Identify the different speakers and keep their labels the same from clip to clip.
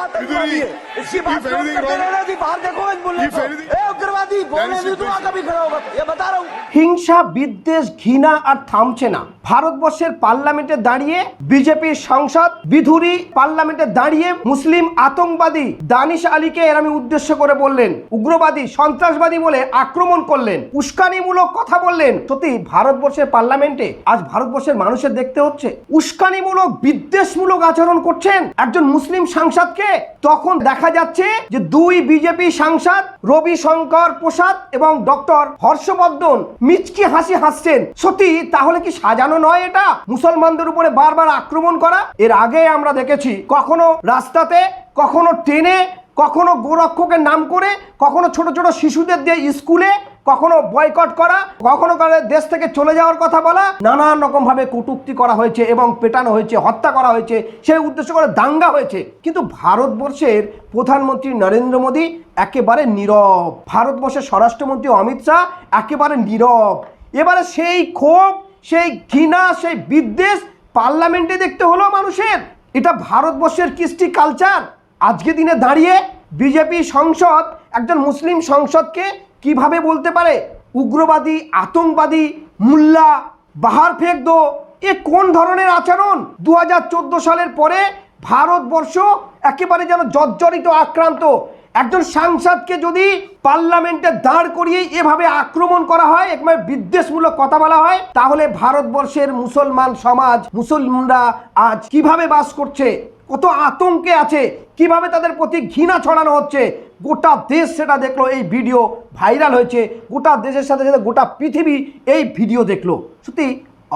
Speaker 1: आतंकवादी है, इसकी बात बाहर देखो, उग्रवादी बोलने दूंगा कभी खड़ा होगा, ये बता रहा हूँ।
Speaker 2: হিংসা বিদ্বেষ ঘৃণা আর থামছে না। ভারতবর্ষের পার্লামেন্টে দাঁড়িয়ে বিজেপির সাংসদ বিধুরি পার্লামেন্টে দাঁড়িয়ে মুসলিম আতঙ্কবাদী দানিশ আলীকে এর আমি উদ্দেশ্য করে বললেন উগ্রবাদী সন্ত্রাসবাদী বলে আক্রমণ করলেন, উস্কানিমূলক কথা বললেন। সত্যি ভারতবর্ষের পার্লামেন্টে আজ ভারতবর্ষের মানুষের দেখতে হচ্ছে উস্কানিমূলক বিদ্বেষমূলক আচরণ করছেন একজন মুসলিম সাংসদকে। তখন দেখা যাচ্ছে যে দুই বিজেপি সাংসদ রবিশঙ্কর প্রসাদ এবং ডক্টর হর্ষবর্ধন মিচকি হাসি হাসছেন। সত্যি তাহলে কি সাজানো নয় এটা মুসলমানদের উপরে বারবার আক্রমণ করা? এর আগে আমরা দেখেছি কখনো রাস্তাতে, কখনো ট্রেনে, কখনো গোরক্ষকের নাম করে, কখনো ছোট ছোট শিশুদের দিয়ে স্কুলে, কখনো বয়কট করা, কখনো দেশ থেকে চলে যাওয়ার কথা বলা, নানান রকম ভাবে কটূক্তি করা হয়েছে এবং পেটানো হয়েছে, হত্যা করা হয়েছে, সেই উদ্দেশ্য করে দাঙ্গা হয়েছে। কিন্তু ভারতবর্ষের প্রধানমন্ত্রী নরেন্দ্র মোদী একেবারে নীরব, ভারতবর্ষের স্বরাষ্ট্রমন্ত্রী অমিত শাহ একেবারে নীরব। এবারে সেই ক্ষোভ, সেই ঘৃণা, সেই বিদ্বেষ পার্লামেন্টে দেখতে হলো মানুষের। এটা ভারতবর্ষের কৃষ্টি কালচার। আজকে দিনে দাঁড়িয়ে বিজেপি সংসদ একজন মুসলিম সংসদকে কিভাবে বলতে পারে উগ্রবাদী, আতঙ্কবাদী, মুল্লা, বাহার ফেক দো? এ কোন ধরনের আচরণ? 2014 সালের পরে ভারতবর্ষ একেবারে যেন জর্জরিত, আক্রান্ত। একজন সাংসদকে যদি পার্লামেন্টে দাঁড় করিয়ে এভাবে আক্রমণ করা হয়, একেবারে বিদ্বেষমূলক কথা বলা হয়, তাহলে ভারতবর্ষের মুসলমান সমাজ, মুসলমানরা আজ কিভাবে বাস করছে, কত আতঙ্কে আছে, কিভাবে তাদের প্রতি ঘৃণা ছড়ানো হচ্ছে। গোটা দেশ সেটা দেখলো, এই ভিডিও ভাইরাল হয়েছে, গোটা দেশের সাথে সাথে গোটা পৃথিবী এই ভিডিও দেখলো। সত্যি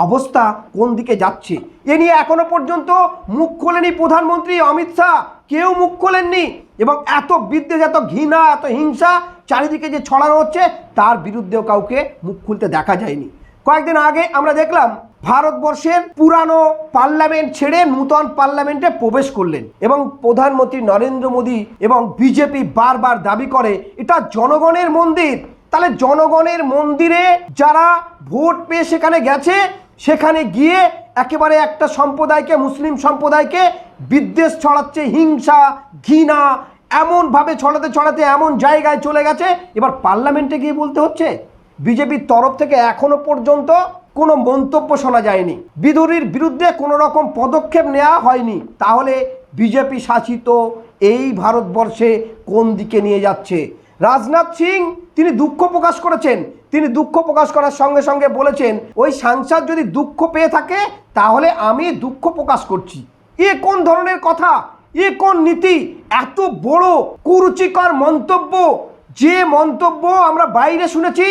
Speaker 2: অবস্থা কোন দিকে যাচ্ছে এ নিয়ে এখনো পর্যন্ত মুখ খোলেনি প্রধানমন্ত্রী অমিত শাহ, কেউ মুখ খোলেননি। এবং এত বিদ্বেষ, এত ঘৃণা, এত হিংসা চারিদিকে যে ছড়ানো হচ্ছে, তার বিরুদ্ধেও কাউকে মুখ খুলতে দেখা যায়নি। কয়েকদিন আগে আমরা দেখলাম ভারতবর্ষের পুরানো পার্লামেন্ট ছেড়ে নূতন পার্লামেন্টে প্রবেশ করলেন এবং প্রধানমন্ত্রী নরেন্দ্র মোদী এবং বিজেপি বারবার দাবি করে এটা জনগণের মন্দির। তাহলে জনগণের মন্দিরে যারা ভোট পেয়ে সেখানে গেছে, সেখানে গিয়ে একেবারে একটা সম্প্রদায়কে, মুসলিম সম্প্রদায়কে বিদ্বেষ ছড়াচ্ছে, হিংসা, ঘৃণা এমনভাবে ছড়াতে ছড়াতে এমন জায়গায় চলে গেছে, এবার পার্লামেন্টে গিয়ে বলতে হচ্ছে। বিজেপির তরফ থেকে এখনো পর্যন্ত কোনো মন্তব্য শোনা যায়নি, বিধুরির বিরুদ্ধে কোনো রকম পদক্ষেপ নেওয়া হয়নি। তাহলে বিজেপি শাসিত এই ভারতবর্ষে কোন দিকে নিয়ে যাচ্ছে? রাজনাথ সিং তিনি দুঃখ প্রকাশ করেছেন। তিনি দুঃখ প্রকাশ করার সঙ্গে সঙ্গে বলেছেন ওই সাংসদ যদি দুঃখ পেয়ে থাকে তাহলে আমি দুঃখ প্রকাশ করছি। এ কোন ধরনের কথা? এ কোন নীতি? এত বড় কুরুচিকর মন্তব্য, যে মন্তব্য আমরা বাইরে শুনেছি,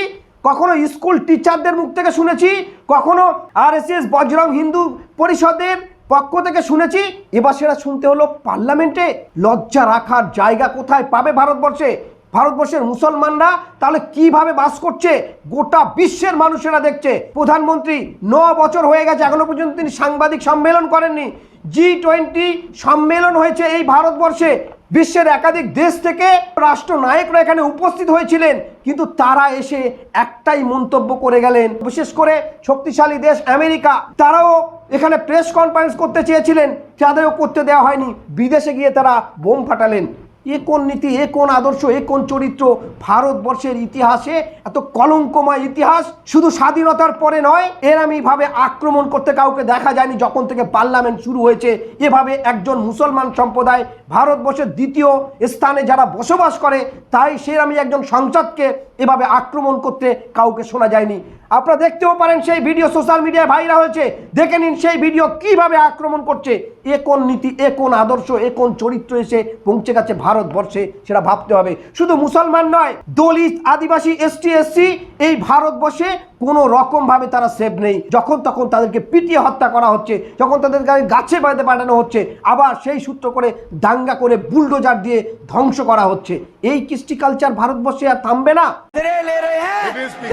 Speaker 2: কখনো স্কুল টিচারদের মুখ থেকে শুনেছি, কখনো RSS বজরং হিন্দু পরিষদের পক্ষ থেকে শুনেছি, এবার সেটা শুনতে হলো পার্লামেন্টে। লজ্জা রাখার জায়গা কোথায় পাবে ভারতবর্ষে? ভারতবর্ষের মুসলমানরা তাহলে কিভাবে বাস করছে গোটা বিশ্বের মানুষেরা দেখছে। প্রধানমন্ত্রী 9 বছর হয়ে গেছে, এখনো পর্যন্ত তিনি সাংবাদিক সম্মেলন করেননি। G20 সম্মেলন হয়েছে এই ভারতবর্ষে, বিশ্বের একাধিক দেশ থেকে রাষ্ট্রনায়করা এখানে উপস্থিত হয়েছিলেন, কিন্তু তারা এসে একটাই মন্তব্য করে গেলেন। বিশেষ করে শক্তিশালী দেশ আমেরিকা, তারাও এখানে প্রেস কনফারেন্স করতে চেয়েছিলেন, তাদেরও করতে দেওয়া হয়নি, বিদেশে গিয়ে তারা বোম ফাটালেন। এ কোন নীতি, এ কোন আদর্শ, এ কোন চরিত্র? ভারতবর্ষের ইতিহাসে এত কলঙ্কময় ইতিহাস শুধু স্বাধীনতার পরে নয়, এরমভাবে আক্রমণ করতে কাউকে দেখা যায়নি যখন থেকে পার্লামেন্ট শুরু হয়েছে। এভাবে একজন মুসলমান সম্প্রদায় ভারতবর্ষের দ্বিতীয় স্থানে যারা বসবাস করে, তাই সেরকমই একজন সংসদকে এভাবে আক্রমণ করতে কাউকে শোনা যায়নি। আপনারা দেখতেও পারেন সেই ভিডিও সোশ্যাল মিডিয়ায় ভাইরাল হয়েছে, দেখে নিন সেই ভিডিও কিভাবে আক্রমণ করছে। এ কোন নীতি, এ কোন আদর্শ, এ কোন চরিত্র এসে পৌঁছে গেছে ভারতবর্ষে, সেটা ভাবতে হবে। শুধু মুসলমান নয়, দলিত, আদিবাসী, ST SC এই ভারতবর্ষে কোনো রকমভাবে তারা সেভ নেই। যখন তখন তাদেরকে পিটিয়ে হত্যা করা হচ্ছে, যখন তাদেরকে গাছে বাঁধতে পাঠানো হচ্ছে, আবার সেই সূত্র করে দাঙ্গা করে বুলডোজার দিয়ে ধ্বংস করা হচ্ছে। এই কৃষ্টি কালচার ভারতবর্ষে আর থামবে না।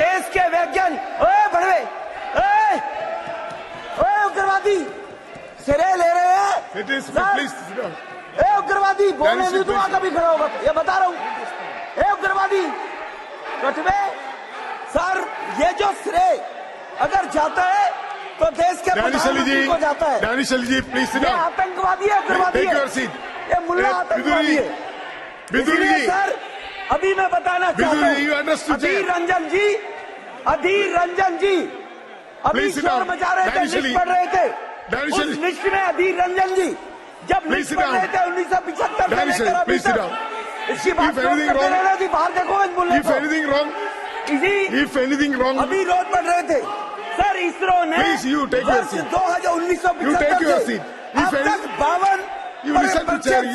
Speaker 1: देश के वैज्ञानिक उग्रवादी सिरे ले रहे हैं, उग्रवादी बोलने दूंगा कभी खड़ा होगा, ये बता रहा हूँ। उग्रवादी कटवे सर, ये जो श्रेय अगर जाता है तो देश के प्रधानमंत्री को जाता है।
Speaker 3: दानिश अली जी प्लीज
Speaker 1: ये आतंकवादी है, उग्रवादी है। ये मुल्ला
Speaker 3: ए,
Speaker 1: आतंकवादी है।
Speaker 3: बिदुरी
Speaker 1: इसलिए
Speaker 3: जी।
Speaker 1: सर अभी मैं बताना चाहता
Speaker 3: बिदुरी, you
Speaker 1: हूँ
Speaker 3: understood
Speaker 1: अधीर
Speaker 3: that?
Speaker 1: रंजन जी, अधीर रंजन जी अभी
Speaker 3: Please sit
Speaker 1: शोर
Speaker 3: down.
Speaker 1: मचा रहे थे,
Speaker 3: Danish
Speaker 1: लिस्ट
Speaker 3: Ali.
Speaker 1: पढ़ रहे थे।
Speaker 3: Danish
Speaker 1: उस
Speaker 3: Ali.
Speaker 1: लिस्ट में अधीर रंजन जी जब
Speaker 3: Please
Speaker 1: लिस्ट
Speaker 3: sit
Speaker 1: पढ़
Speaker 3: down.
Speaker 1: रहे थे 1975 से
Speaker 3: Danish Ali,
Speaker 1: लेकर अभी
Speaker 3: please sit
Speaker 1: तक,
Speaker 3: down.
Speaker 1: इसकी
Speaker 3: If
Speaker 1: बात
Speaker 3: anything
Speaker 1: नोट करते
Speaker 3: wrong-
Speaker 1: रहना जी, बाहर देखो इस मुल्ले
Speaker 3: If
Speaker 1: को।
Speaker 3: anything wrong,
Speaker 1: इसी
Speaker 3: if anything wrong,
Speaker 1: अभी रोज पढ़ रहे थे सर, इसरो ने
Speaker 3: Please, you take your
Speaker 1: वर्ष
Speaker 3: seat.
Speaker 1: 2000
Speaker 3: You take your
Speaker 1: 1975
Speaker 3: seat.
Speaker 1: से
Speaker 3: If
Speaker 1: अब
Speaker 3: any-
Speaker 1: तक 52
Speaker 3: You listen to chair, you-